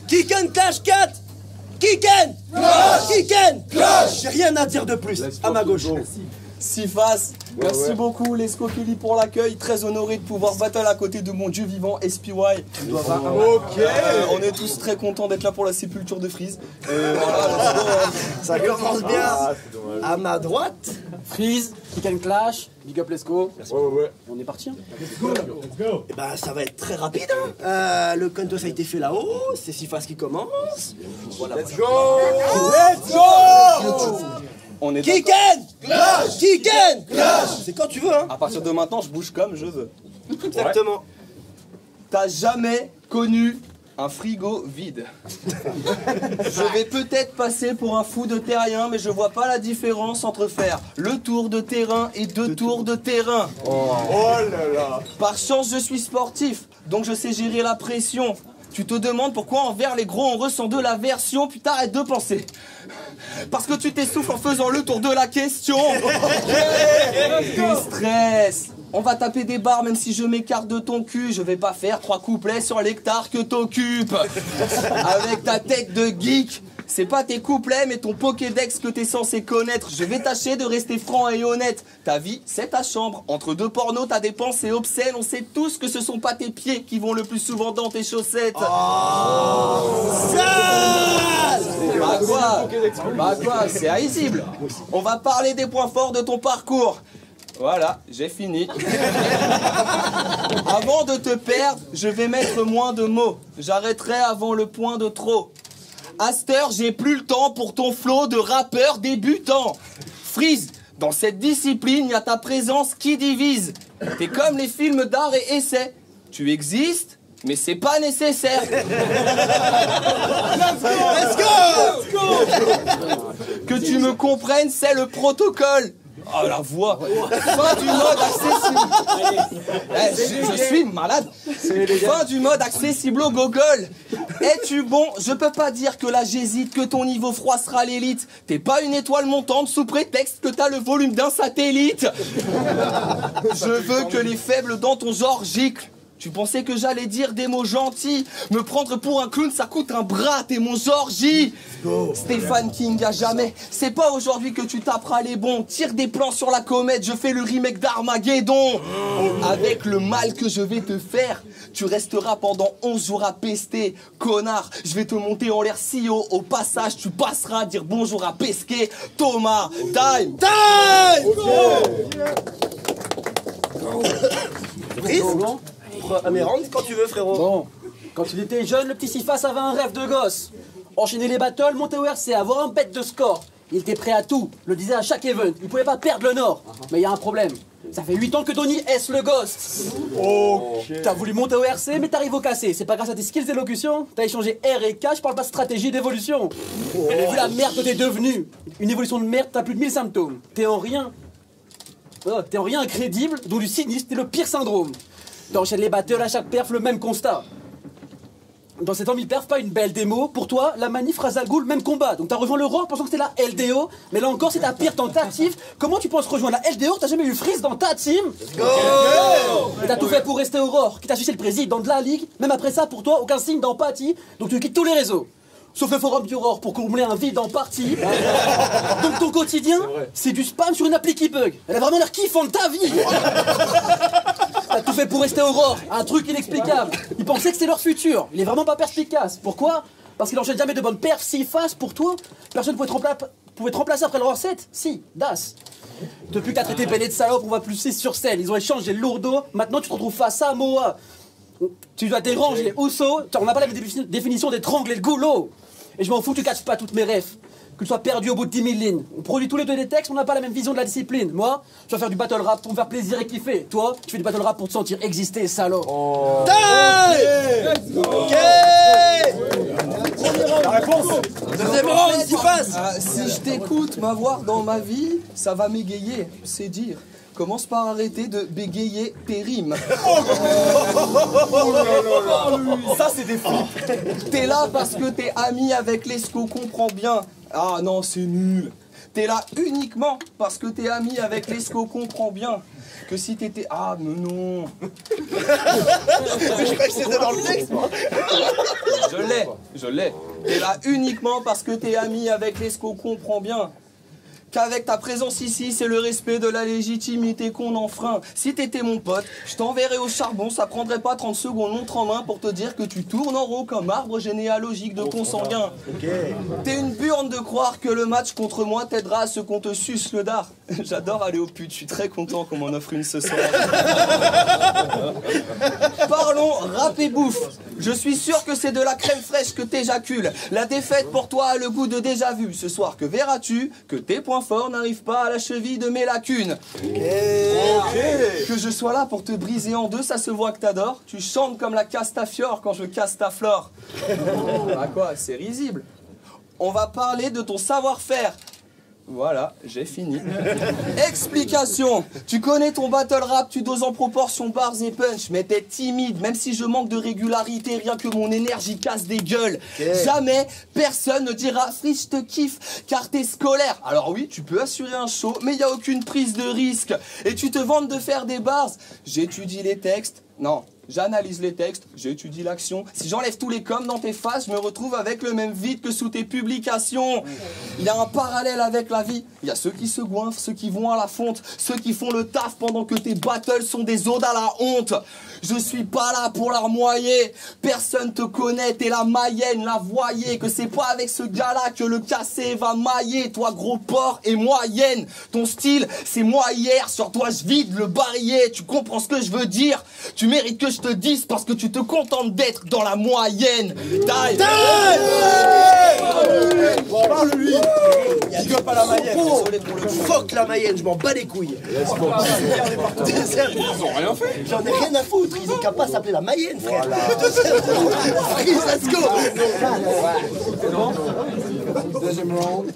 Kicken Clash 4. Kicken Clash. Kicken Clash. J'ai rien à dire de plus. À ma gauche. Sifas, merci beaucoup les Scopelli pour l'accueil, très honoré de pouvoir battle à côté de mon dieu vivant SPY. On est tous très contents d'être là pour la sépulture de Freeze. Voilà, ça commence bien. À ma droite, Freeze, Kick Clash, Big Up Lesco. Ouais. On est parti. Hein. Let's go. Et bah ça va être très rapide. Hein. Le contos a été fait là-haut, c'est Sifas qui commence. Voilà. Let's go. On est Kicken Clash. Kicken Clash. C'est quand tu veux hein. À partir de maintenant, je bouge comme je veux. Exactement. T'as jamais connu un frigo vide. Je vais peut-être passer pour un fou de terrien, mais je vois pas la différence entre faire le tour de terrain et deux tours de terrain. Oh là là. Par chance, je suis sportif, donc je sais gérer la pression. Tu te demandes pourquoi envers les gros on ressent de l'aversion, puis t'arrêtes de penser. Parce que tu t'essouffles en faisant le tour de la question. Déstress. On va taper des barres même si je m'écarte de ton cul. Je vais pas faire 3 couplets sur l'hectare que t'occupes. Avec ta tête de geek. C'est pas tes couplets mais ton Pokédex que t'es censé connaître. Je vais tâcher de rester franc et honnête. Ta vie c'est ta chambre. Entre deux pornos t'as des pensées obscènes. On sait tous que ce sont pas tes pieds qui vont le plus souvent dans tes chaussettes. Bah quoi, c'est haïsible. On va parler des points forts de ton parcours. Voilà, j'ai fini. Avant de te perdre, je vais mettre moins de mots. J'arrêterai avant le point de trop. À cette heure, j'ai plus le temps pour ton flow de rappeur débutant. Freeze, dans cette discipline, y a ta présence qui divise. T'es comme les films d'art et essais. Tu existes, mais c'est pas nécessaire. Let's go. Que tu me comprennes, c'est le protocole. Oh la voix. Fin du mode accessible. Je suis malade. Fin du mode accessible au Google. Es-tu bon? Je peux pas dire que là j'hésite, que ton niveau froid sera l'élite. T'es pas une étoile montante sous prétexte que t'as le volume d'un satellite. Je veux que les faibles dans ton genre giclent. Tu pensais que j'allais dire des mots gentils? Me prendre pour un clown, ça coûte un bras, t'es mon Georgie. Stéphane King, à jamais. C'est pas aujourd'hui que tu taperas les bons. Tire des plans sur la comète, je fais le remake d'Armageddon. Avec le mal que je vais te faire, tu resteras pendant 11 jours à pester. Connard, je vais te monter en l'air si haut. Au passage, tu passeras à dire bonjour à Pesquet. Thomas, time. Rentre quand tu veux frérot. Bon, quand il était jeune, le petit Sifas avait un rêve de gosse. Enchaîner les battles, monter au RC, avoir un bête de score. Il était prêt à tout, le disait à chaque event. Il pouvait pas perdre le nord. Mais il y a un problème. Ça fait 8 ans que Tony est le ghost. T'as voulu monter au RC, mais t'arrives au cassé. C'est pas grâce à tes skills d'élocution. T'as échangé R et K, je parle pas de stratégie d'évolution. T'as vu la merde que t'es devenu. Une évolution de merde, t'as plus de 1000 symptômes. T'es en rien incrédible, d'où du sinistre, t'es le pire syndrome. T'enchaînes les batteurs à chaque perf, le même constat. Dans cette perf, pas une belle démo. Pour toi, la manif Razalgoul, même combat. Donc t'as rejoint le Roar pensant que c'était la LDO. Mais là encore, c'est ta pire tentative. Comment tu penses rejoindre la LDO? T'as jamais eu Freeze dans ta team? Et t'as tout fait pour rester au Roar, qui t'a sucé le président de la ligue. Même après ça, pour toi, aucun signe d'empathie. Donc tu quittes tous les réseaux. Sauf le forum du Roar pour combler un vide en partie. Donc ton quotidien, c'est du spam sur une appli qui bug. Elle a vraiment l'air kiffante ta vie. T'as tout fait pour rester au Roar, un truc inexplicable. Ils pensaient que c'était leur futur. Il est vraiment pas perspicace. Pourquoi? Parce qu'il enchaîne jamais de bonnes perfs si face pour toi. Personne pouvait te remplacer après le Roar 7. Si, Das. Depuis que t'as traité Benet de salope, on va plus 6 sur scène. Ils ont échangé le lourdeau. Maintenant tu te retrouves face à Moa. Tu dois déranger les Ousso. On n'a pas la définition d'étrangler le goulot. Et je m'en fous que tu casses pas toutes mes refs. Que tu sois perdu au bout de 10 000 lignes. On produit tous les deux des textes, on n'a pas la même vision de la discipline. Moi, je dois faire du battle rap pour me faire plaisir et kiffer. Toi, tu fais du battle rap pour te sentir exister, salaud. Ok. La réponse. Deuxième round, tu passes. Si je t'écoute, m'avoir dans ma vie, ça va m'égayer, c'est dire. Commence par arrêter de bégayer tes rimes. Ça, c'est des flips. T'es là parce que t'es ami avec l'Esco, comprends bien. Ah non, c'est nul. T'es là uniquement parce que t'es ami avec l'esco, comprends bien que si t'étais... Ah, mais non. Je crois que c'était dans le texte, moi. Je l'ai. T'es là uniquement parce que t'es ami avec l'esco, comprends bien qu'avec ta présence ici, c'est le respect de la légitimité qu'on enfreint. Si t'étais mon pote, je t'enverrais au charbon, ça prendrait pas 30 secondes, montre en main pour te dire que tu tournes en rond comme arbre généalogique de consanguin. T'es une burne de croire que le match contre moi t'aidera à ce qu'on te suce le dard. J'adore aller au pute, je suis très content qu'on m'en offre une ce soir. Parlons rap et bouffe. Je suis sûr que c'est de la crème fraîche que t'éjacules. La défaite pour toi a le goût de déjà vu. Ce soir, que verras-tu? Que tes points forts n'arrivent pas à la cheville de mes lacunes. Que je sois là pour te briser en deux, ça se voit que t'adores. Tu chantes comme la Castafiore quand je casse ta flore. Bah quoi, c'est risible. On va parler de ton savoir-faire. Voilà, j'ai fini. Explication. Tu connais ton battle rap, tu doses en proportion bars et punch, mais t'es timide, même si je manque de régularité, rien que mon énergie casse des gueules. Jamais personne ne dira « Free, je te kiffe » car t'es scolaire. Alors oui, tu peux assurer un show, mais y a aucune prise de risque. Et tu te vantes de faire des bars. J'étudie les textes. Non. J'analyse les textes, j'étudie l'action. Si j'enlève tous les coms dans tes faces, je me retrouve avec le même vide que sous tes publications. Il y a un parallèle avec la vie. Il y a ceux qui se goinfrent, ceux qui vont à la fonte, ceux qui font le taf pendant que tes battles sont des odes à la honte. Je suis pas là pour larmoyer. Personne te connaît, t'es la Mayenne, la voyez. Que c'est pas avec ce gars-là que le cassé va mailler. Toi gros porc et moyenne. Ton style, c'est moi hier. Sur toi je vide le barillet. Tu comprends ce que je veux dire? Tu mérites que je te dise parce que tu te contentes d'être dans la moyenne. Parle-lui. Il doit pas la Mayenne. Désolé pour le fuck la Mayenne, je m'en bats les couilles. Ils ont rien fait. J'en ai rien à foutre, ils ont qu'à pas s'appeler la Mayenne, frère. Freeze, let's go. Deuxième round.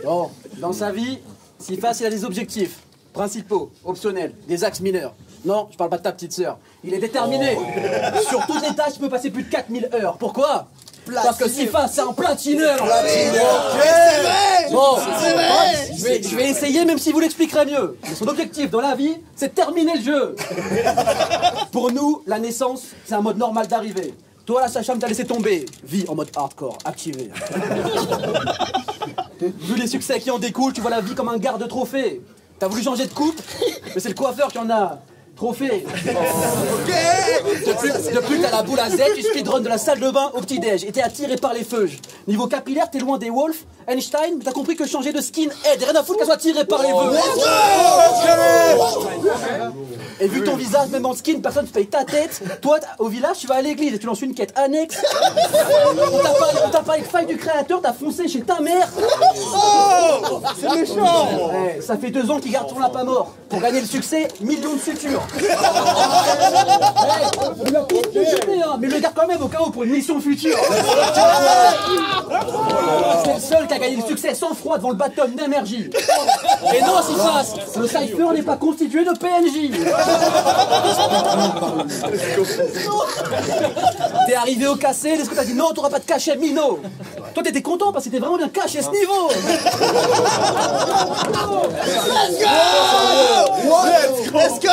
Bon, dans sa vie, Siphas il a des objectifs principaux, optionnels, des axes mineurs. Non, je parle pas de ta petite sœur. Il est déterminé. Sur toutes les tâches, il peut passer plus de 4000 heures. Pourquoi? Parce que Siphas, c'est un platineur. C'est vrai. Bon, je vais essayer même si vous l'expliquerez mieux. Mais son objectif dans la vie, c'est de terminer le jeu. Pour nous, la naissance, c'est un mode normal d'arrivée. Toi, la sage-femme, t'as laissé tomber. Vie en mode hardcore, activé. Vu les succès qui en découlent, tu vois la vie comme un garde-trophée. T'as voulu changer de coupe, mais c'est le coiffeur qui en a trophée. Depuis que t'as la boule à Z, tu speedrun de la salle de bain au petit-déj et t'es attiré par les feuges. Niveau capillaire, t'es loin des Wolf, Einstein, mais t'as compris que changer de skin aide. Rien à foutre qu'elle soit attirée par les vœux. Et vu ton visage, même en skin, personne ne paye ta tête. Toi, au village, tu vas à l'église et tu lances une quête annexe. On t'a parlé de faille du créateur, t'as foncé chez ta mère. C'est méchant. Ouais, ça fait 2 ans qu'il garde ton lapin mort. Pour gagner le succès, millions de futurs. Mais le garde quand même au cas où pour une mission future. C'est le seul qui a gagné le succès sans froid devant le baptême d'énergie. Et non, Siphas, le cypher n'est pas constitué de PNJ. T'es arrivé au cassé, est-ce que t'as dit non, t'auras pas de cachet, Mino? Toi t'étais content parce que t'étais vraiment bien caché à ce niveau. Let's go.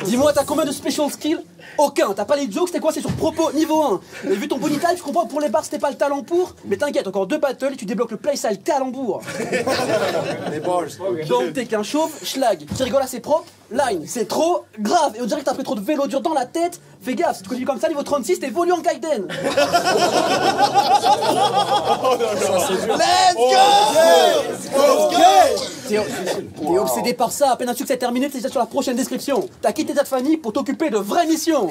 Dis-moi, t'as combien de special skills? Aucun, t'as pas les jokes, c'était quoi? C'est sur propos niveau 1. Mais vu ton body type, je comprends que pour les bars c'était pas le talent pour. Mais t'inquiète, encore 2 battles et tu débloques le playstyle calembour. Donc t'es qu'un chauve, schlag, qui rigole assez propre, line, c'est trop grave. Et on dirait que t'as pris trop de vélo dur dans la tête. Fais gaffe, si tu continues comme ça, niveau 36, t'es volu en Gaiden. Let's go. T'es obsédé par ça, à peine un succès terminé, t'es déjà sur la prochaine description. T'as quitté ta famille pour t'occuper de vraies missions.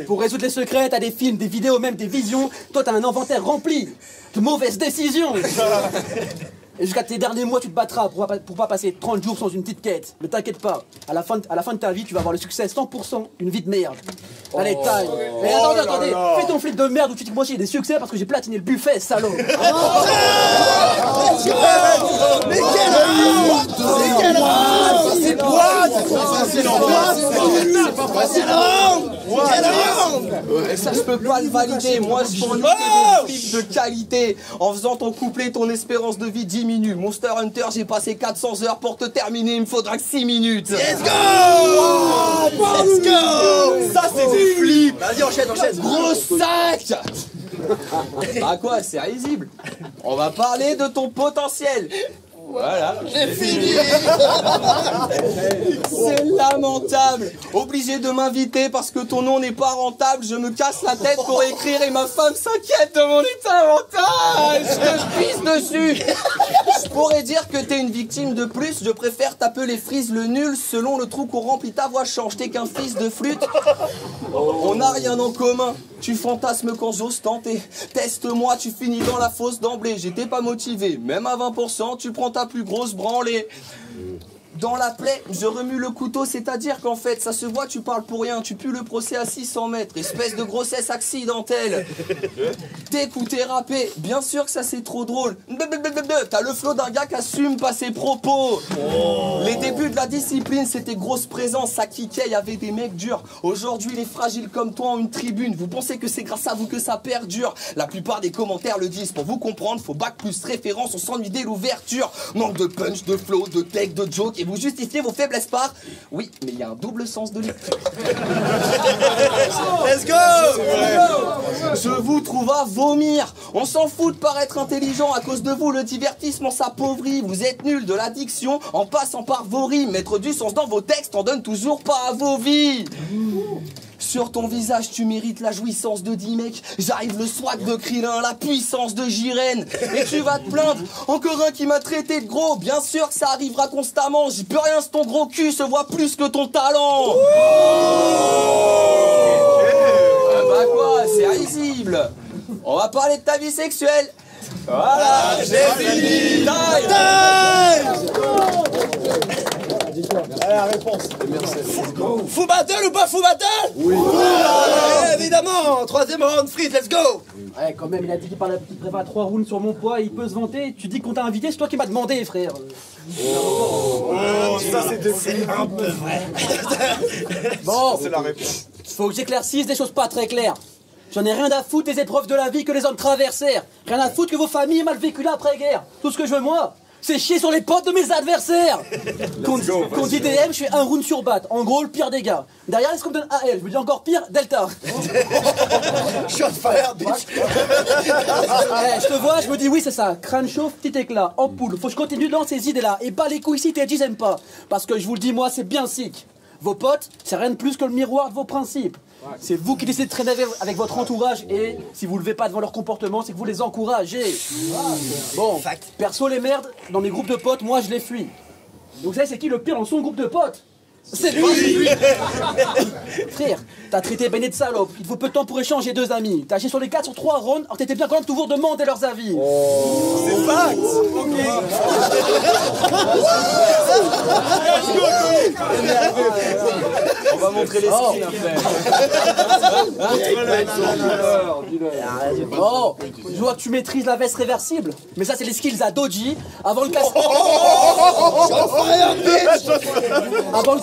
Pour résoudre les secrets, t'as des films, des vidéos, même des visions. Toi, t'as un inventaire rempli de mauvaises décisions. Et jusqu'à tes derniers mois, tu te battras pour pas passer 30 jours sans une petite quête. Mais t'inquiète pas, à la fin de ta vie, tu vas avoir le succès 100%, une vie de merde. Allez, taille. Mais attendez, fais ton flip de merde où tu dis que moi j'ai des succès parce que j'ai platiné le buffet, salaud. Mais quel Et ça, je peux pas le valider. Moi, je fournis que des frites de qualité. En faisant ton couplet, ton espérance de vie diminue. Monster Hunter, j'ai passé 400 heures pour te terminer. Il me faudra que 6 minutes. Let's go! Let's go! Ça, c'est des flips. Vas-y, enchaîne. Gros sac. Bah quoi, c'est risible. On va parler de ton potentiel. Voilà. J'ai fini. C'est lamentable. Obligé de m'inviter parce que ton nom n'est pas rentable. Je me casse la tête pour écrire et ma femme s'inquiète de mon état mental. Je te pisse dessus. Je pourrais dire que t'es une victime de plus. Je préfère t'appeler Freeze le nul. Selon le trou qu'on remplit, ta voix change. T'es qu'un fils de flûte. On n'a rien en commun. Tu fantasmes quand j'ose tenter. Teste-moi, tu finis dans la fosse d'emblée. J'étais pas motivé, même à 20%, tu prends ta plus grosse branlée. Dans la plaie, je remue le couteau, c'est-à-dire qu'en fait, ça se voit, tu parles pour rien, tu pues le procès à 600 mètres, espèce de grossesse accidentelle. T'écouter rapper, bien sûr que ça c'est trop drôle. T'as le flow d'un gars qui assume pas ses propos. Les débuts de la discipline, c'était grosse présence, ça kickait, y avait des mecs durs. Aujourd'hui, les fragiles comme toi ont une tribune. Vous pensez que c'est grâce à vous que ça perdure? La plupart des commentaires le disent. Pour vous comprendre, faut bac plus référence, on s'ennuie dès l'ouverture. Manque de punch, de flow, de tech, de joke. Et vous justifiez vos faiblesses par... Oui, mais il y a un double sens de lecture. Let's go! Je vous trouve à vomir. On s'en fout de paraître intelligent. À cause de vous, le divertissement s'appauvrit. Vous êtes nuls de l'addiction en passant par vos rimes. Mettre du sens dans vos textes en donne toujours pas à vos vies. Sur ton visage, tu mérites la jouissance de 10 mecs. J'arrive le swag de Krillin, la puissance de Jiren. Et tu vas te plaindre, encore un qui m'a traité de gros. Bien sûr que ça arrivera constamment. J'y peux rien si ton gros cul se voit plus que ton talent. Bah quoi, c'est risible. On va parler de ta vie sexuelle. Voilà, j'ai fini. La réponse. Fou battle ou pas fou battle? Oui. Évidemment. Troisième round, Freeze, let's go. Ouais, quand même, il a dit qu'il prépare 3 rounds sur mon poids, il peut se vanter. Tu dis qu'on t'a invité, c'est toi qui m'as demandé, frère. Ça c'est un peu vrai. Bon, C'est la réponse. faut que j'éclaircisse des choses pas très claires. J'en ai rien à foutre des épreuves de la vie que les hommes traversèrent. Rien à foutre que vos familles aient mal vécu l'après-guerre. Tout ce que je veux, moi, c'est chier sur les potes de mes adversaires. Qu'on dit DM, je fais un round sur batte. En gros, le pire des gars. Derrière, est-ce qu'on me donne AL? Je me dis encore pire, Delta. Shot fire, bitch. Je te vois, je me dis oui, c'est ça. Crâne chaud, petit éclat, ampoule. Faut que je continue dans ces idées-là. Et pas les couilles si t'es j'aime pas. Parce que je vous le dis, moi, c'est bien sick. Vos potes, c'est rien de plus que le miroir de vos principes. C'est vous qui décidez de traîner avec votre entourage et si vous ne levez pas devant leur comportement, c'est que vous les encouragez. Bon, perso les merdes, dans mes groupes de potes, moi je les fuis. Donc vous savez c'est qui le pire dans son groupe de potes? C'est lui. Frère, t'as traité Béné de salope, il te faut peu de temps pour échanger 2 amis. T'as acheté sur les 4 sur 3 rounds, alors t'étais bien quand même toujours demander leurs avis. C'est fact. On va montrer les skills après. Oh, je vois que tu maîtrises la veste réversible. Mais ça, c'est les skills à Doji. Avant le casse. Avant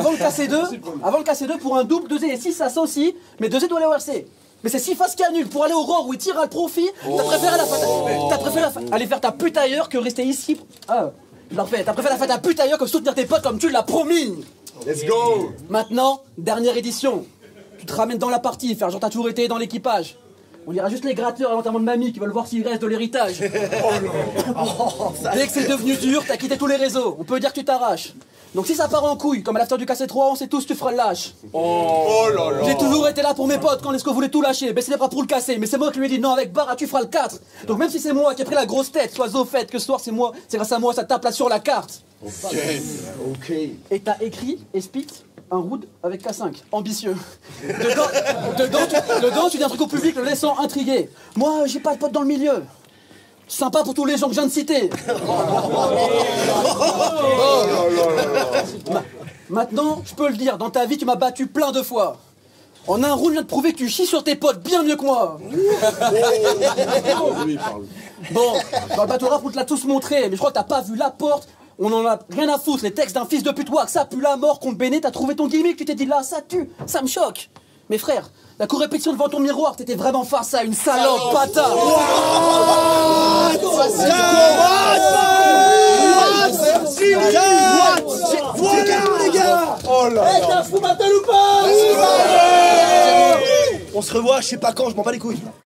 le casser 2 pour un double, 2 et 6, ça aussi. Mais 2 doit aller au RC. Mais c'est si face qu'il annule pour aller au Roar où il tire à le profit. T'as préféré aller faire ta pute ailleurs que rester ici. Ah, je le refais. T'as préféré la faire ta pute ailleurs que soutenir tes potes comme tu l'as promis. Let's go. Maintenant, dernière édition. Tu te ramènes dans la partie, faire genre t'as toujours été dans l'équipage. On ira juste les gratteurs à l'enterrement de mamie qui veulent voir s'il reste de l'héritage. Dès que c'est devenu dur, t'as quitté tous les réseaux. On peut dire que tu t'arraches. Donc si ça part en couille, comme à l'after du KC3, on sait tous que tu feras le lâche. Oh là là. J'ai toujours été là pour mes potes quand Lesco voulait tout lâcher, baisser les bras pour le casser. Mais c'est moi qui lui ai dit non, avec Barra tu feras le 4. Donc même si c'est moi qui ai pris la grosse tête, sois au fait que ce soir c'est moi, c'est grâce à moi, ça tape là sur la carte. Ok. Et t'as écrit et spit un round avec K5, ambitieux. Dedans, tu dis un truc au public le laissant intriguer. Moi, j'ai pas de potes dans le milieu. Sympa pour tous les gens que je viens de citer. Maintenant, je peux le dire, dans ta vie, tu m'as battu plein de fois. En un round, je viens de prouver que tu chies sur tes potes bien mieux que moi. Bon, dans le bateau rap, on te l'a tous montré, mais je crois que t'as pas vu la porte On en a rien à foutre, les textes d'un fils de pute wack, ça pue la mort contre Béné, t'as trouvé ton gimmick, tu t'es dit là, ça tue, ça me choque. Mais frère, la co-répétition devant ton miroir, t'étais vraiment face à une salope bâtard. Les gars. Oh là là. T'as un fou battle ou pas? On se revoit, je sais pas quand, je m'en bats les couilles.